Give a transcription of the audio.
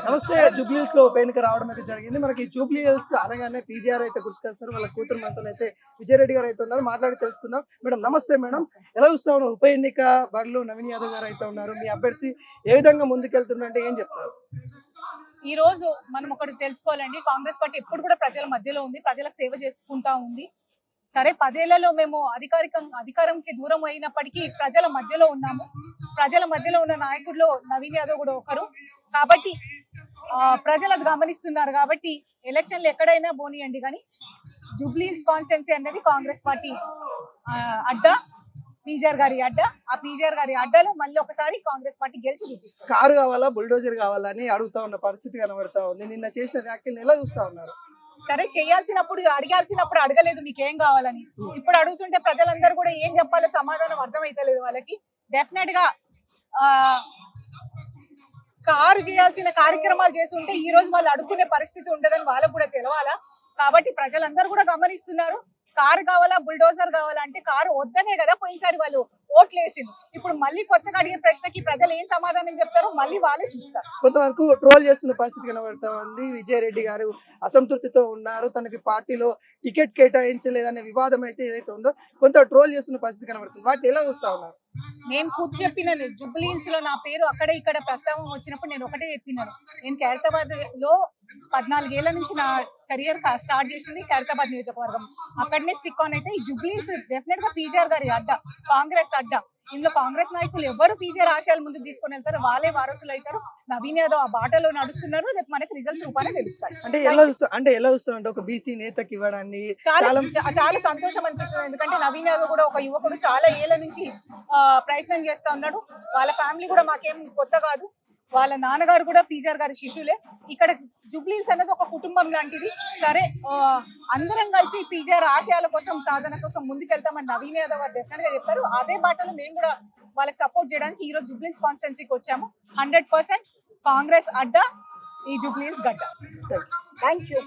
నమస్తే. జూబ్లీహిల్స్ లో ఉప ఎన్నిక రావడం అయితే జరిగింది. మనకి జూబ్లీహిల్స్ అనగానే పీజీఆర్ అయితే గుర్తుకొస్తారు. వాళ్ళ కూతురు మనతో అయితే విజయరెడ్డి గారు అయితే ఉన్నారు. మాట్లాడి తెలుసుకుందాం. మేడం నమస్తే మేడం. ఎలా చూస్తా ఉన్నారు? ఉప ఎన్నిక బరిలో నవీన్ యాదవ్ గారు అయితే ఉన్నారు. మీ అభ్యర్థి ఏ విధంగా ముందుకెళ్తున్నారంటే ఏం చెప్తారు? ఈ రోజు మనం ఒకటి తెలుసుకోవాలండి. కాంగ్రెస్ పార్టీ ఎప్పుడు కూడా ప్రజల మధ్యలో ఉంది, ప్రజలకు సేవ చేసుకుంటా ఉంది. సరే 10 ఏళ్లలో మేము అధికారంకి దూరం అయినప్పటికీ ప్రజల మధ్యలో ఉన్నాము. ప్రజల మధ్యలో ఉన్న నాయకుల్లో నవీన్ యాదవ్ కూడా ఒకరు. కాబట్టి ప్రజలు అది గమనిస్తున్నారు. కాబట్టి ఎలక్షన్లు ఎక్కడైనా పోనీయండి, కానీ జూబ్లీహిల్స్ కాన్స్టిట్యున్సీ అనేది కాంగ్రెస్ పార్టీ అడ్డా, పీజీఆర్ గారి అడ్డా. ఆ పీజీఆర్ గారి అడ్డాలో మళ్ళీ ఒకసారి కాంగ్రెస్ పార్టీ గెలిచి చూపిస్తారు. కారు కావాలా, బుల్డోజర్ కావాలా అని అడుగుతా ఉన్న పరిస్థితి కనబడతా ఉంది. నిన్న చేసిన వ్యాఖ్యలను ఎలా చూస్తా ఉన్నారు? సరే, చేయాల్సినప్పుడు అడగాల్సినప్పుడు అడగలేదు మీకేం కావాలని. ఇప్పుడు అడుగుతుంటే ప్రజలందరూ కూడా ఏం చెప్పాలో సమాధానం అర్థమైతలేదు వాళ్ళకి. డెఫినెట్ గా కారు చేయాల్సిన కార్యక్రమాలు చేస్తుంటే ఈ రోజు వాళ్ళు అడుక్కునే పరిస్థితి ఉండదని వాళ్ళకు కూడా తెలవాలా. కాబట్టి ప్రజలందరూ కూడా గమనిస్తున్నారు. కారు కావాలా, బుల్డోజర్ కావాలా అంటే కారు వద్దనే కదా పోయినసారి వాళ్ళు ఓట్లు వేసింది. ఇప్పుడు మళ్ళీ కొత్తగా అడిగే ప్రశ్నకి ప్రజలు ఏం సమాధానం చెప్తారో మళ్ళీ వాళ్ళే చూస్తారు. కొంతవరకు ట్రోల్ చేస్తున్న పరిస్థితి కనబడతా ఉంది. విజయరెడ్డి గారు అసంతృప్తితో ఉన్నారు, తనకి పార్టీలో టికెట్ కేటాయించలేదనే వివాదం అయితే ఏదైతే ఉందో కొంత ట్రోల్ చేస్తున్న పరిస్థితి కనబడుతుంది. వాటిని ఎలా చూస్తా ఉన్నారు? నేను కూర్చు చెప్పినాను, జూబ్లీహిల్స్ లో నా పేరు అక్కడ ఇక్కడ ప్రస్తావన వచ్చినప్పుడు నేను ఒకటే చెప్పినాను. నేను ఖైరతాబాద్ లో 14 ఏళ్ల నుంచి నా కెరియర్ స్టార్ట్ చేసింది ఖైరతాబాద్ నియోజకవర్గం. అక్కడనే స్టిక్ ఆన్ అయితే ఈ జూబ్లీహిల్స్ డెఫినెట్ గా పీజీఆర్ గారి అడ్డా, కాంగ్రెస్ అడ్డా. ఇందులో కాంగ్రెస్ నాయకులు ఎవరు పీజీఆర్ ఆశయాలు ముందుకు తీసుకొని వెళ్తారు, వాళ్ళే వారసులు అవుతారు. నవీన్ యాదవ్ ఆ బాటలో నడుస్తున్నారు. రేపు మనకి రిజల్ట్స్ రూపాయలు తెలుస్తాయి. అంటే ఎలా చూస్తారంటే ఒక బీసీ నేతకి ఇవ్వడాన్ని చాలా సంతోషం అనిపిస్తుంది. ఎందుకంటే నవీన్ యాదవ్ కూడా ఒక యువకుడు, చాలా ఏళ్ల నుంచి ప్రయత్నం చేస్తా ఉన్నాడు. వాళ్ళ ఫ్యామిలీ కూడా మాకేం కొత్త కాదు. వాళ్ళ నాన్నగారు కూడా పీజీఆర్ గారి శిష్యులే. ఇక్కడ జూబ్లీహిల్స్ అనేది ఒక కుటుంబం లాంటిది. సరే, అందరం కలిసి పీజీఆర్ ఆశయాల కోసం, సాధన కోసం ముందుకెళ్తామని నవీన్ యాదవ్ గారు డెఫినెట్ గా చెప్పారు. అదే బాటలో మేము కూడా వాళ్ళకి సపోర్ట్ చేయడానికి ఈ రోజు జూబ్లీహిల్స్ కాన్స్టిట్యున్సీకి వచ్చాము. 100% కాంగ్రెస్ అడ్డా, ఈ జూబ్లీహిల్స్ గడ్డ. Thank you.